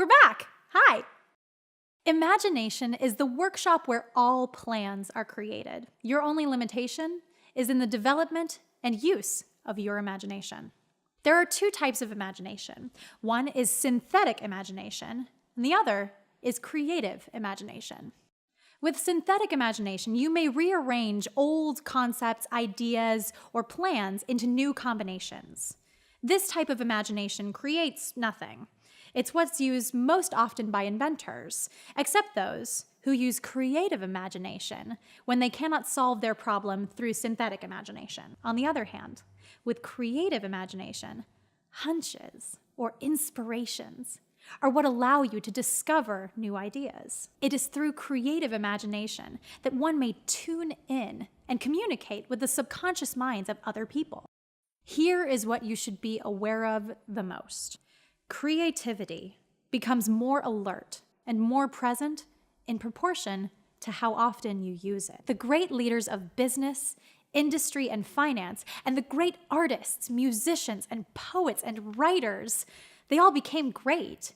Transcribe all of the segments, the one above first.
We're back! Hi! Imagination is the workshop where all plans are created. Your only limitation is in the development and use of your imagination. There are two types of imagination. One is synthetic imagination, and the other is creative imagination. With synthetic imagination, you may rearrange old concepts, ideas, or plans into new combinations. This type of imagination creates nothing. It's what's used most often by inventors, except those who use creative imagination when they cannot solve their problem through synthetic imagination. On the other hand, with creative imagination, hunches or inspirations are what allow you to discover new ideas. It is through creative imagination that one may tune in and communicate with the subconscious minds of other people. Here is what you should be aware of the most. Creativity becomes more alert and more present in proportion to how often you use it. The great leaders of business, industry, and finance, and the great artists, musicians, and poets and writers, they all became great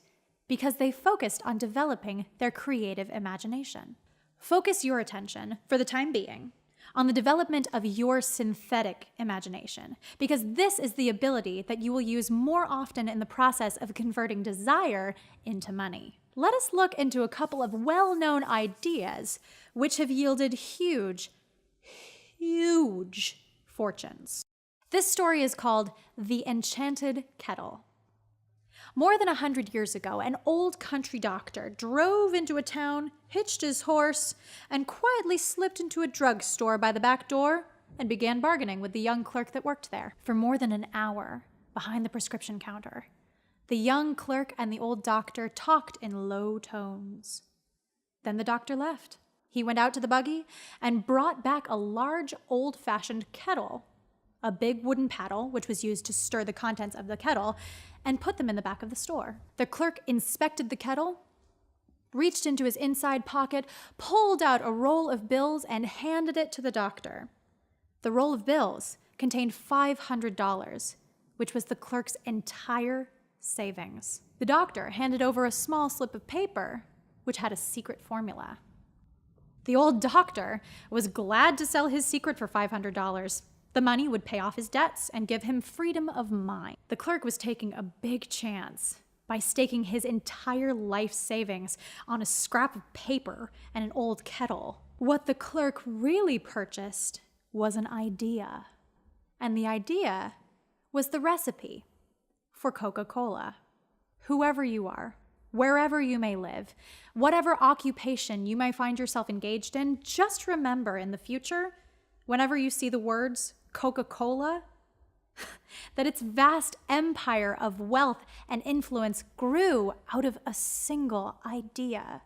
because they focused on developing their creative imagination. Focus your attention, for the time being, on the development of your synthetic imagination, because this is the ability that you will use more often in the process of converting desire into money. Let us look into a couple of well-known ideas which have yielded huge fortunes. This story is called The Enchanted Kettle. More than 100 years ago, an old country doctor drove into a town, hitched his horse, and quietly slipped into a drugstore by the back door and began bargaining with the young clerk that worked there. For more than an hour, behind the prescription counter, the young clerk and the old doctor talked in low tones. Then the doctor left. He went out to the buggy and brought back a large old-fashioned kettle, a big wooden paddle, which was used to stir the contents of the kettle, and put them in the back of the store. The clerk inspected the kettle, reached into his inside pocket, pulled out a roll of bills, and handed it to the doctor. The roll of bills contained $500, which was the clerk's entire savings. The doctor handed over a small slip of paper, which had a secret formula. The old doctor was glad to sell his secret for $500. The money would pay off his debts and give him freedom of mind. The clerk was taking a big chance by staking his entire life savings on a scrap of paper and an old kettle. What the clerk really purchased was an idea. And the idea was the recipe for Coca-Cola. Whoever you are, wherever you may live, whatever occupation you may find yourself engaged in, just remember in the future, whenever you see the words Coca-Cola, that its vast empire of wealth and influence grew out of a single idea,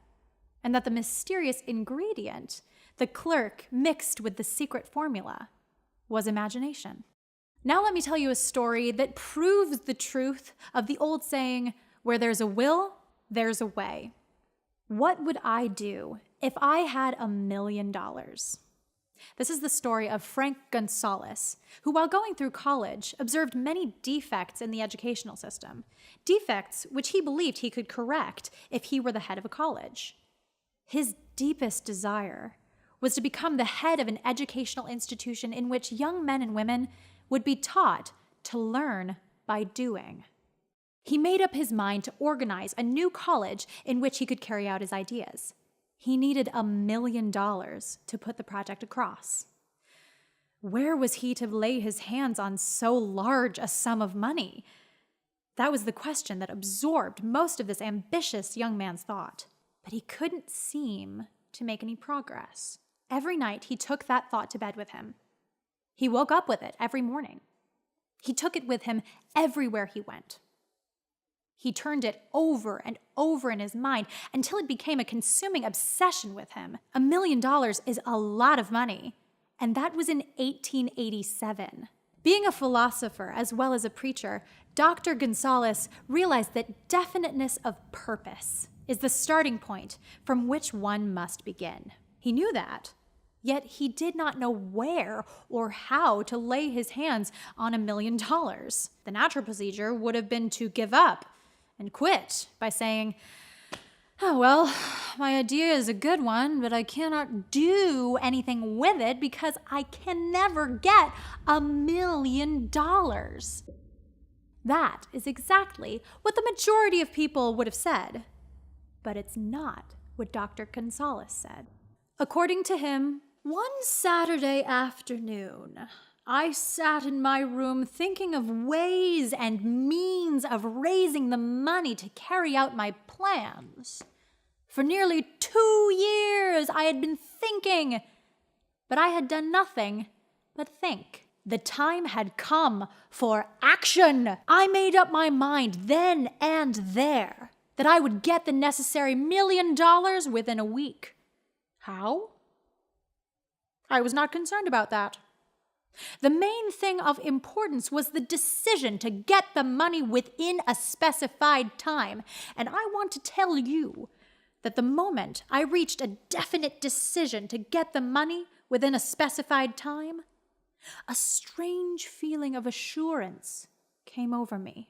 and that the mysterious ingredient the clerk mixed with the secret formula was imagination. Now let me tell you a story that proves the truth of the old saying, where there's a will, there's a way. What would I do if I had $1 million? This is the story of Frank Gonzalez, who while going through college observed many defects in the educational system, defects which he believed he could correct if he were the head of a college. His deepest desire was to become the head of an educational institution in which young men and women would be taught to learn by doing. He made up his mind to organize a new college in which he could carry out his ideas. He needed $1 million to put the project across. Where was he to lay his hands on so large a sum of money? That was the question that absorbed most of this ambitious young man's thought. But he couldn't seem to make any progress. Every night he took that thought to bed with him. He woke up with it every morning. He took it with him everywhere he went. He turned it over and over in his mind until it became a consuming obsession with him. $1 million is a lot of money, and that was in 1887. Being a philosopher as well as a preacher, Dr. Gonzalez realized that definiteness of purpose is the starting point from which one must begin. He knew that, yet he did not know where or how to lay his hands on $1 million. The natural procedure would have been to give up and quit by saying, "Oh, well, my idea is a good one, but I cannot do anything with it because I can never get $1 million. That is exactly what the majority of people would have said. But it's not what Dr. Gonzalez said. According to him, one Saturday afternoon, I sat in my room thinking of ways and means of raising the money to carry out my plans. For nearly 2 years I had been thinking, but I had done nothing but think. The time had come for action. I made up my mind then and there that I would get the necessary $1 million within a week. How? I was not concerned about that. The main thing of importance was the decision to get the money within a specified time. And I want to tell you that the moment I reached a definite decision to get the money within a specified time, a strange feeling of assurance came over me,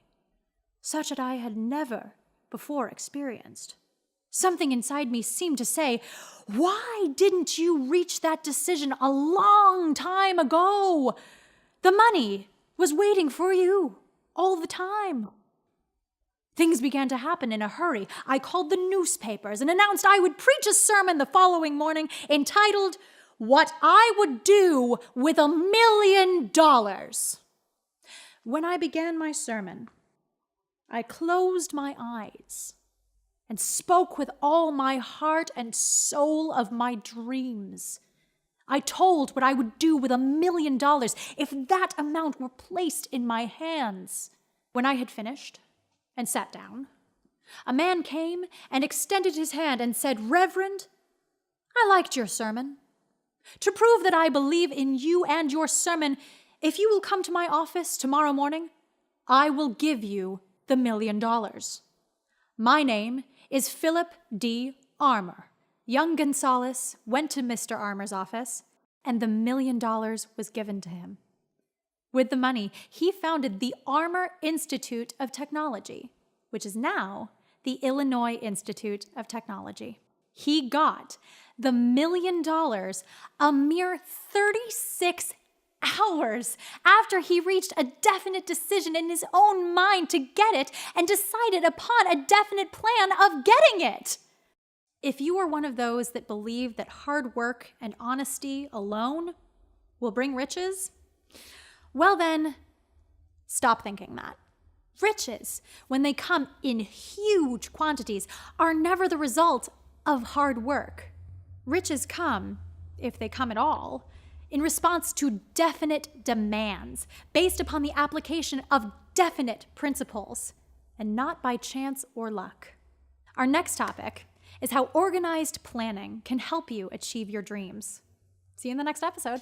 such that I had never before experienced. Something inside me seemed to say, "Why didn't you reach that decision a long time ago? The money was waiting for you all the time." Things began to happen in a hurry. I called the newspapers and announced I would preach a sermon the following morning entitled, "What I Would Do with $1 Million." When I began my sermon, I closed my eyes and spoke with all my heart and soul of my dreams. I told what I would do with $1 million if that amount were placed in my hands. When I had finished and sat down, a man came and extended his hand and said, "Reverend, I liked your sermon. To prove that I believe in you and your sermon, if you will come to my office tomorrow morning, I will give you the $1 million. My name is Philip D. Armour." Young Gonzalez went to Mr. Armour's office, and the $1 million was given to him. With the money, he founded the Armour Institute of Technology, which is now the Illinois Institute of Technology. He got the $1 million a mere 36 hours after he reached a definite decision in his own mind to get it and decided upon a definite plan of getting it. If you are one of those that believe that hard work and honesty alone will bring riches, well then, stop thinking that. Riches, when they come in huge quantities, are never the result of hard work. Riches come, if they come at all, in response to definite demands based upon the application of definite principles, and not by chance or luck. Our next topic is how organized planning can help you achieve your dreams. See you in the next episode.